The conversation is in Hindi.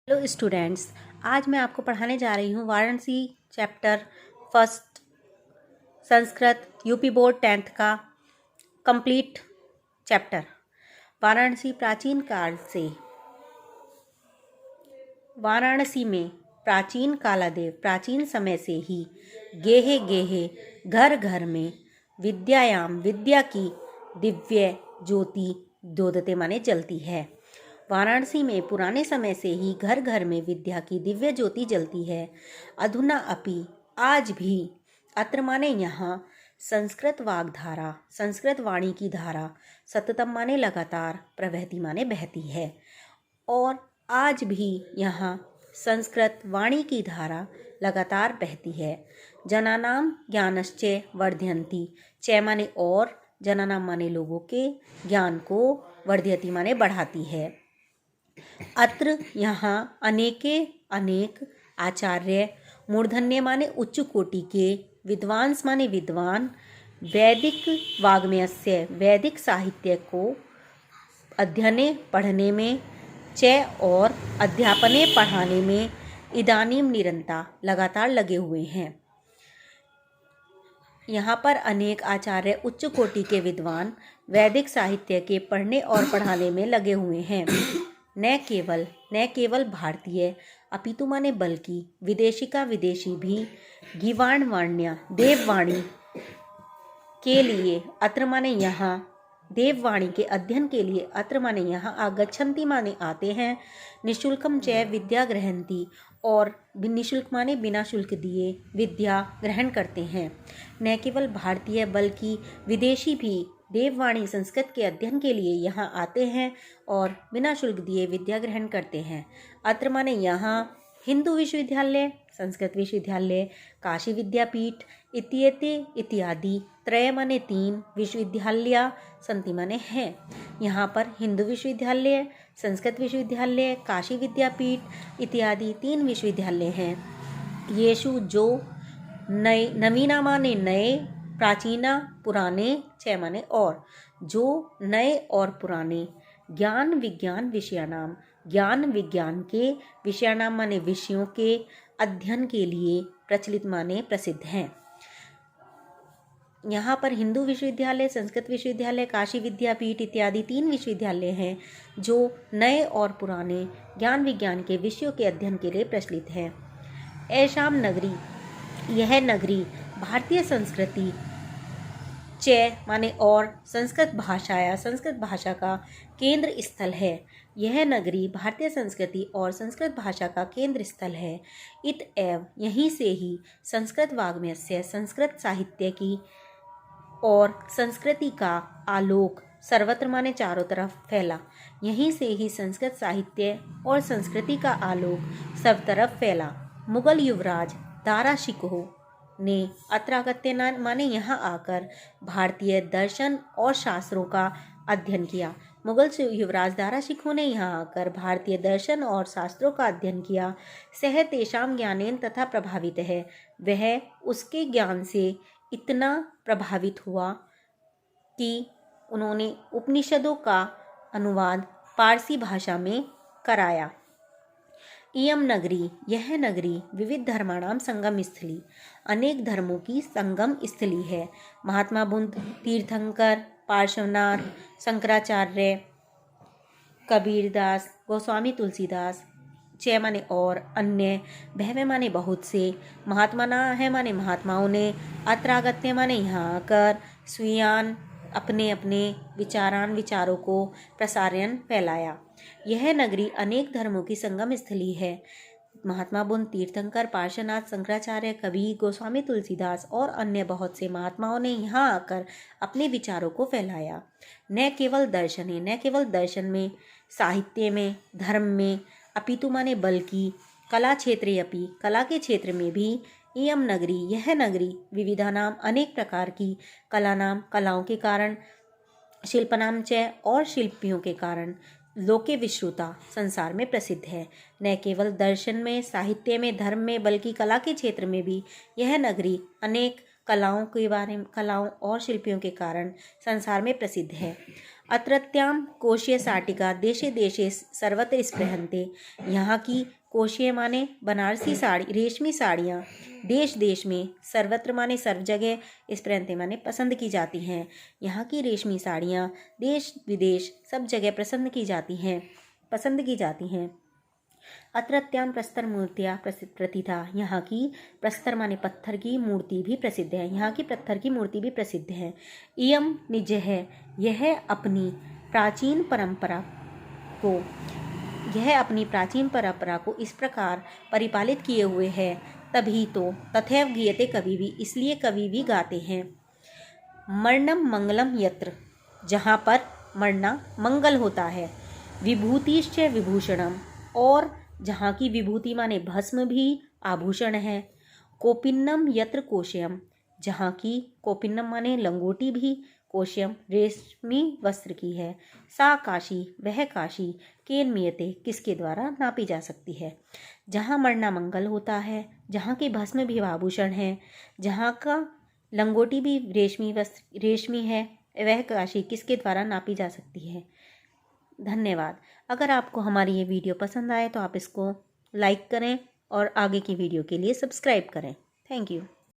हेलो स्टूडेंट्स, आज मैं आपको पढ़ाने जा रही हूँ Varanasi chapter first Sanskrit UP board 10th का कंप्लीट चैप्टर। वाराणसी में प्राचीन कालादेव प्राचीन समय से ही गेहे गेहे घर घर में विद्या की दिव्य ज्योति दोदते माने जलती है। वाराणसी में पुराने समय से ही घर घर में विद्या की दिव्य ज्योति जलती है। अधुना अपि आज भी अत्र माने यहाँ संस्कृत वाग्धारा संस्कृत वाणी की धारा सततम माने लगातार प्रवहती माने बहती है। और आज भी यहाँ संस्कृत वाणी की धारा लगातार बहती है। जनानाम ज्ञानश्चय वर्धयन्ति, चय माने और, जनानाम माने लोगों के, ज्ञान को वर्धयति माने बढ़ाती है। अत्र यहाँ अनेक आचार्य, मूर्धन्य माने उच्च कोटि के, विद्वांस माने विद्वान, वैदिक वाग्मयस्य वैदिक साहित्य को अध्ययने पढ़ने में, चय और अध्यापने पढ़ाने में इदानीम निरंतर लगातार लगे हुए हैं। यहाँ पर अनेक आचार्य उच्च कोटि के विद्वान वैदिक साहित्य के पढ़ने और पढ़ाने में लगे हुए हैं। न केवल भारतीय अपितु माने बल्कि विदेशी का विदेशी भी गीवाणवाण्या देववाणी के लिए अत्र माने यहाँ देववाणी के अध्ययन के लिए अत्र माने यहाँ आगच्छन्ति माने आते हैं। निःशुल्कम च विद्या ग्रहन्ति और निःशुल्क माने बिना शुल्क दिए विद्या ग्रहण करते हैं। न केवल भारतीय बल्कि विदेशी भी देववाणी संस्कृत के अध्ययन के लिए यहाँ आते हैं और बिना शुल्क दिए विद्या ग्रहण करते हैं। अत्र माने यहाँ हिंदू विश्वविद्यालय, संस्कृत विश्वविद्यालय, काशी विद्यापीठ इत्यादि त्रय माने 3 विश्वविद्यालय संति माने हैं। यहाँ पर हिंदू विश्वविद्यालय, संस्कृत विश्वविद्यालय, काशी विद्यापीठ इत्यादि 3 विश्वविद्यालय हैं। येषु जो नवीना माने नए, प्राचीना पुराने, चय माने और, जो नए और पुराने ज्ञान विज्ञान के विषयानाम माने विषयों के अध्ययन के लिए प्रचलित माने प्रसिद्ध हैं। यहाँ पर हिंदू विश्वविद्यालय, संस्कृत विश्वविद्यालय, काशी विद्यापीठ इत्यादि 3 विश्वविद्यालय हैं जो नए और पुराने ज्ञान विज्ञान के विषयों के अध्ययन के लिए प्रचलित है। ऐशाम नगरी, यह नगरी भारतीय संस्कृति, चय माने और संस्कृत भाषा का केंद्र स्थल है। यह नगरी भारतीय संस्कृति और संस्कृत भाषा का केंद्र स्थल है। इत एव यहीं से ही संस्कृत वाग्मयस्य संस्कृत साहित्य की और संस्कृति का आलोक सर्वत्र माने चारों तरफ फैला। यहीं से ही संस्कृत साहित्य और संस्कृति का आलोक सब तरफ फैला। मुगल युवराज दारा शिकोह ने अत्रागत्य माने यहाँ आकर भारतीय दर्शन और शास्त्रों का अध्ययन किया। मुगल युवराज दारा शिकोह ने यहाँ आकर भारतीय दर्शन और शास्त्रों का अध्ययन किया। सह तेषाम ज्ञानेन तथा प्रभावित है, वह उसके ज्ञान से इतना प्रभावित हुआ कि उन्होंने उपनिषदों का अनुवाद पारसी भाषा में कराया। इयम नगरी, यह नगरी विविध धर्माणाम संगम स्थली, अनेक धर्मों की संगम स्थली है। महात्मा बुद्ध, तीर्थंकर, पार्श्वनाथ, शंकराचार्य, कबीरदास, गोस्वामी तुलसीदास, चय माने और, अन्य, बहवे माने बहुत से, महात्मा है माने महात्माओं ने, अत्रागत्य माने यहाँ आकर, स्वीयान अपने विचारों को प्रसारण फैलाया। यह नगरी अनेक धर्मों की संगम स्थली है। महात्मा बुद्ध, तीर्थंकर, पार्श्वनाथ, शंकराचार्य, कबीर, गोस्वामी तुलसीदास और अन्य बहुत से महात्माओं ने यहाँ आकर अपने विचारों को फैलाया। न केवल दर्शन में, साहित्य में, धर्म में, अपितु माने बल्कि कला क्षेत्रे अपि, कला के क्षेत्र में भी, इयम नगरी, यह नगरी, विविधानाम अनेक प्रकार की, कलाओं के कारण, शिल्पनाम च और शिल्पियों के कारण, लोके विश्रुता संसार में प्रसिद्ध है। न केवल दर्शन में, साहित्य में, धर्म में, बल्कि कला के क्षेत्र में भी यह नगरी अनेक कलाओं और शिल्पियों के कारण संसार में प्रसिद्ध है। अत्रत्यां कोशीय साटिका देशे देशे सर्वत्र स्पृहन्ते। यहाँ की कोशीय माने बनारसी साड़ी, रेशमी साड़ियाँ देश देश में, सर्वत्र माने सर्व जगह, स्पृहन्ते माने पसंद की जाती हैं। यहाँ की रेशमी साड़ियाँ देश विदेश सब जगह पसंद की जाती हैं। अत्रत्यां प्रस्तर मूर्तियाँ प्रतिथा। यहाँ की प्रस्तर माने पत्थर की मूर्ति भी प्रसिद्ध है। यहाँ की पत्थर की मूर्ति भी प्रसिद्ध है। इयम निज्य है, यह अपनी प्राचीन परंपरा को इस प्रकार परिपालित किए हुए है। तभी तो तथैव गीयते कवि भी, इसलिए कवि भी गाते हैं। मरणम मंगलम यत्र, जहाँ पर मरना मंगल होता है। विभूतिश्च विभूषणम, और जहाँ की विभूति माने भस्म भी आभूषण है। कोपिन्नम यत्र कोशयम, जहाँ की कोपिन्नम माने लंगोटी भी, कोशयम रेशमी वस्त्र की है। सा काशी, वह काशी, केन मियते, किसके द्वारा नापी जा सकती है। जहाँ मरना मंगल होता है, जहाँ की भस्म भी आभूषण है, जहाँ का लंगोटी भी रेशमी है, वह काशी किसके द्वारा नापी जा सकती है। धन्यवाद। अगर आपको हमारी ये वीडियो पसंद आए तो आप इसको लाइक करें और आगे की वीडियो के लिए सब्सक्राइब करें। Thank you.